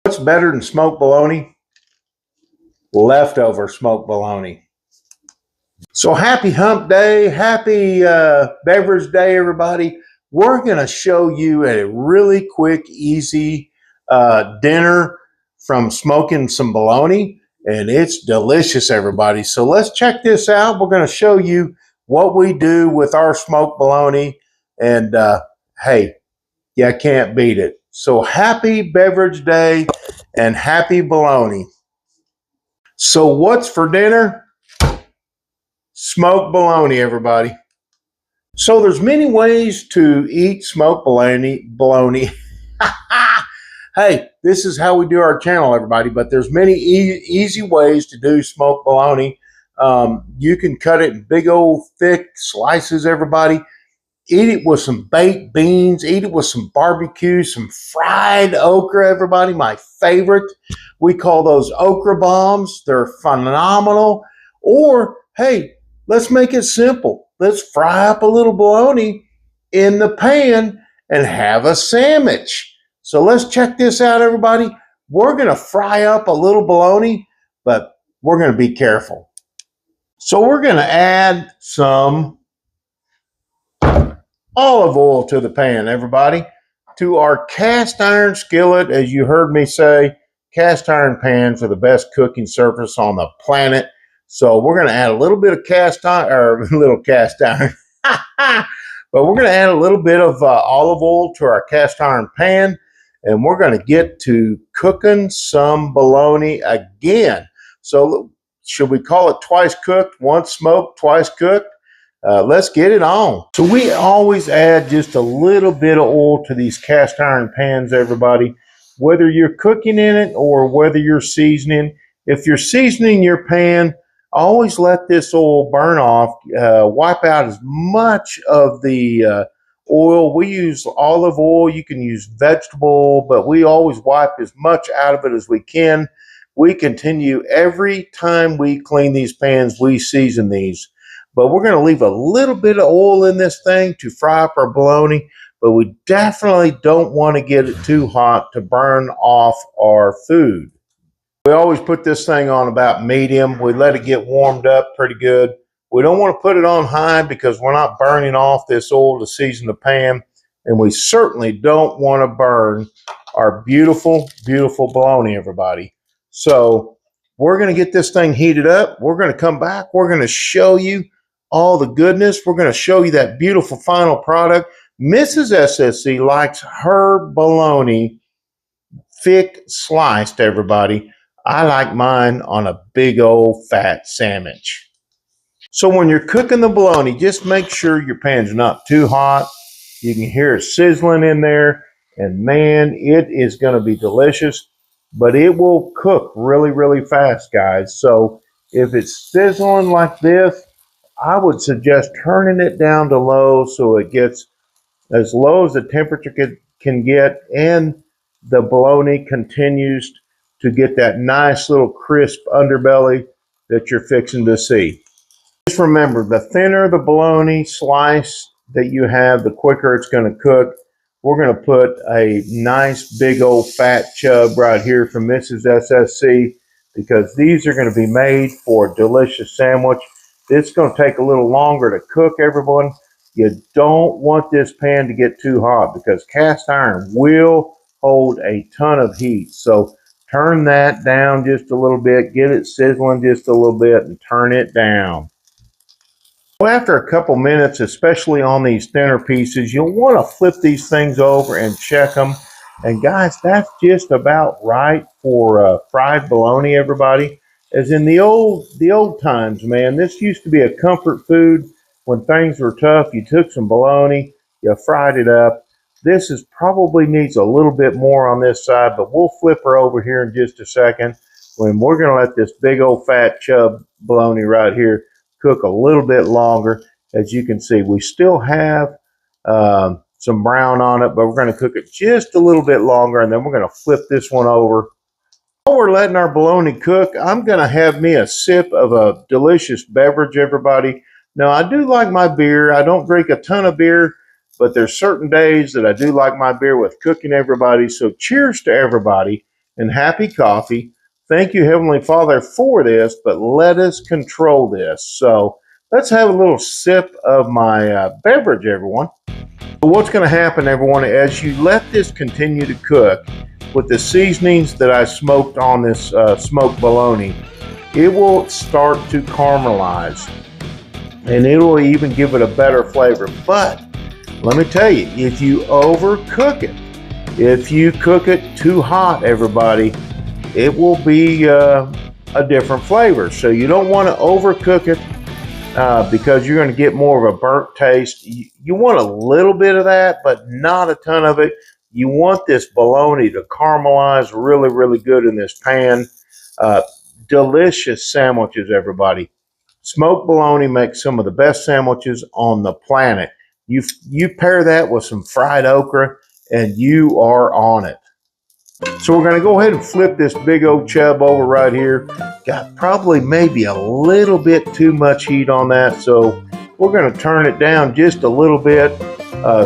What's better than smoked bologna? Leftover smoked bologna. So happy hump day, happy beverage day, everybody. We're going to show you a really quick, easy dinner from smoking some bologna, and it's delicious, everybody. So let's check this out. We're going to show you what we do with our smoked bologna, and hey, you can't beat it. So happy beverage day and happy bologna. So what's for dinner? Smoked bologna, everybody. So there's many ways to eat smoked bologna. Hey, this is how we do our channel, everybody. But there's many easy ways to do smoked bologna. You can cut it in big old thick slices, everybody. Eat it with some baked beans. Eat it with some barbecue, some fried okra, everybody. My favorite. We call those okra bombs. They're phenomenal. Or, hey, let's make it simple. Let's fry up a little bologna in the pan and have a sandwich. So let's check this out, everybody. We're going to fry up a little bologna, but we're going to be careful. So we're going to add some olive oil to the pan, everybody, to our cast iron skillet. As you heard me say, cast iron pans are the best cooking surface on the planet. So we're going to add a little bit of cast iron, or a little cast iron, but we're going to add a little bit of olive oil to our cast iron pan, and we're going to get to cooking some bologna again. So should we call it twice cooked, once smoked, twice cooked? Let's get it on. So we always add just a little bit of oil to these cast iron pans, everybody, whether you're cooking in it or whether you're seasoning. If you're seasoning your pan, always let this oil burn off. Wipe out as much of the oil. We use olive oil. You can use vegetable, but we always wipe as much out of it as we can. We continue every time we clean these pans, we season these. But we're going to leave a little bit of oil in this thing to fry up our bologna, but we definitely don't want to get it too hot to burn off our food. We always put this thing on about medium. We let it get warmed up pretty good. We don't want to put it on high because we're not burning off this oil to season the pan, and we certainly don't want to burn our beautiful, beautiful bologna, everybody. So we're going to get this thing heated up. We're going to come back. We're going to show you all the goodness. We're going to show you that beautiful final product. Mrs. SSC likes her bologna thick sliced, everybody. I like mine on a big old fat sandwich. So when you're cooking the bologna, just make sure your pan's not too hot. You can hear it sizzling in there, and man, it is going to be delicious, but it will cook really, really fast, guys. So if it's sizzling like this, I would suggest turning it down to low so it gets as low as the temperature can get, and the bologna continues to get that nice little crisp underbelly that you're fixing to see. Just remember, the thinner the bologna slice that you have, the quicker it's going to cook. We're going to put a nice big old fat chub right here from Mrs. SSC because these are going to be made for a delicious sandwich. It's going to take a little longer to cook, everyone. You don't want this pan to get too hot because cast iron will hold a ton of heat. So turn that down just a little bit, get it sizzling just a little bit, and turn it down. Well, after a couple minutes, especially on these thinner pieces, you'll want to flip these things over and check them. And guys, that's just about right for fried bologna, everybody. As in the old times, man, this used to be a comfort food. When things were tough, you took some bologna, you fried it up. This is probably needs a little bit more on this side, but we'll flip her over here in just a second when we're going to let this big old fat chub bologna right here cook a little bit longer. As you can see, we still have some brown on it, but we're going to cook it just a little bit longer, and then we're going to flip this one over. While we're letting our bologna cook, I'm going to have me a sip of a delicious beverage, everybody. Now, I do like my beer. I don't drink a ton of beer, but there's certain days that I do like my beer with cooking, everybody. So cheers to everybody. and happy coffee. Thank you, Heavenly Father, for this, but let us control this. So let's have a little sip of my beverage, everyone. So what's going to happen, everyone, as you let this continue to cook with the seasonings that I smoked on this smoked bologna, it will start to caramelize, and it will even give it a better flavor. But let me tell you, if you overcook it, if you cook it too hot, everybody, it will be a different flavor. So you don't want to overcook it because you're going to get more of a burnt taste. You want a little bit of that, but not a ton of it. You want this bologna to caramelize really, really good in this pan. Delicious sandwiches, everybody. Smoked bologna makes some of the best sandwiches on the planet. You pair that with some fried okra, and you are on it. So we're going to go ahead and flip this big old chub over right here. Got probably maybe a little bit too much heat on that, so we're going to turn it down just a little bit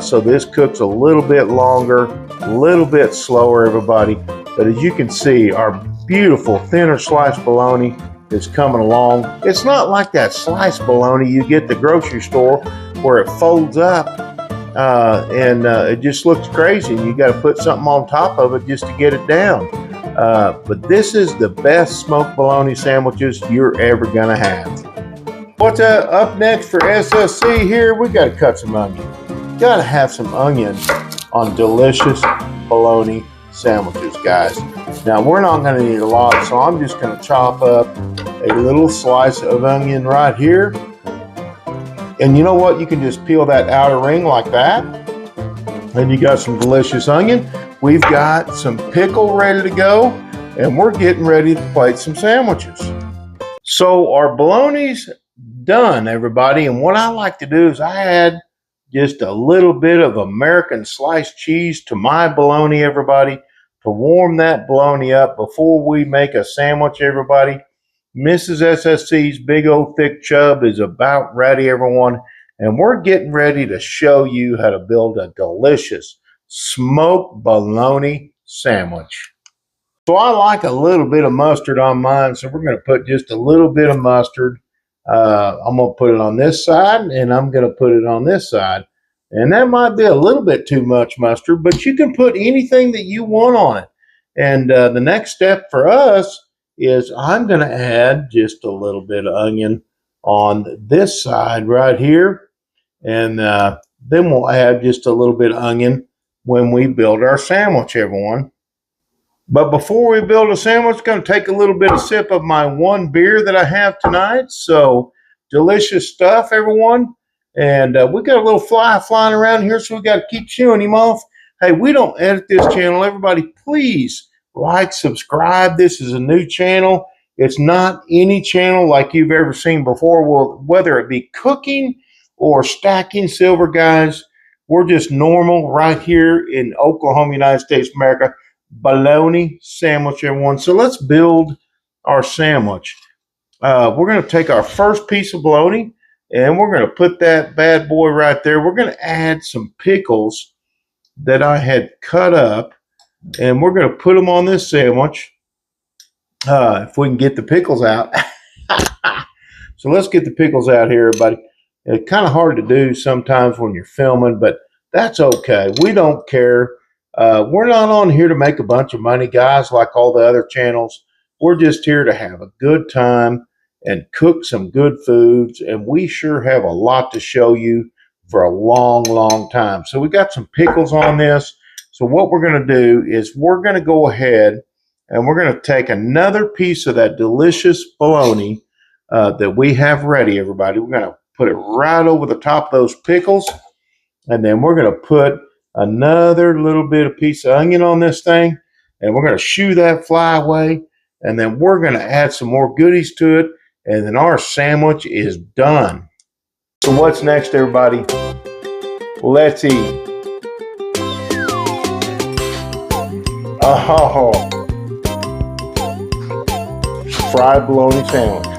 so this cooks a little bit longer, a little bit slower, everybody. But as you can see, our beautiful thinner sliced bologna is coming along. It's not like that sliced bologna you get at the grocery store where it folds up and it just looks crazy, and you got to put something on top of it just to get it down. But this is the best smoked bologna sandwiches you're ever gonna have. What's up next for SSC here? We got to cut some onion. Got to have some onion on delicious bologna sandwiches, guys. Now we're not going to need a lot, so I'm just going to chop up a little slice of onion right here. And you know what? You can just peel that outer ring like that. And you got some delicious onion. We've got some pickle ready to go. And we're getting ready to plate some sandwiches. So our bologna's done, everybody. And what I like to do is I add just a little bit of American sliced cheese to my bologna, everybody, to warm that bologna up before we make a sandwich, everybody. Mrs. SSC's big old thick chub is about ready, everyone, and we're getting ready to show you how to build a delicious smoked bologna sandwich. So I like a little bit of mustard on mine, so we're going to put just a little bit of mustard. I'm going to put it on this side, and I'm going to put it on this side. And that might be a little bit too much mustard, but you can put anything that you want on it. And the next step for us is I'm going to add just a little bit of onion on this side right here. And then we'll add just a little bit of onion when we build our sandwich, everyone. But before we build a sandwich, I'm going to take a little bit of sip of my one beer that I have tonight. So delicious stuff, everyone. And we got a little fly flying around here, so we got to keep chewing him off. Hey, we don't edit this channel. Everybody, please like, subscribe. This is a new channel. It's not any channel like you've ever seen before. Well, whether it be cooking or stacking silver, guys, we're just normal right here in Oklahoma, United States, America. Bologna sandwich, everyone. So let's build our sandwich. We're going to take our first piece of bologna, and we're going to put that bad boy right there. We're going to add some pickles that I had cut up, and we're going to put them on this sandwich. If we can get the pickles out. So let's get the pickles out here, everybody. It's kind of hard to do sometimes when you're filming, but that's okay. We don't care. We're not on here to make a bunch of money, guys, like all the other channels. We're just here to have a good time and cook some good foods, and we sure have a lot to show you for a long, long time. So we got some pickles on this. So what we're going to do is we're going to go ahead and we're going to take another piece of that delicious bologna that we have ready, everybody. We're going to put it right over the top of those pickles, and then we're going to put another little bit of piece of onion on this thing, and we're going to shoo that fly away, and then we're going to add some more goodies to it, and then our sandwich is done. So what's next, everybody? Let's eat. Oh, fried bologna sandwich.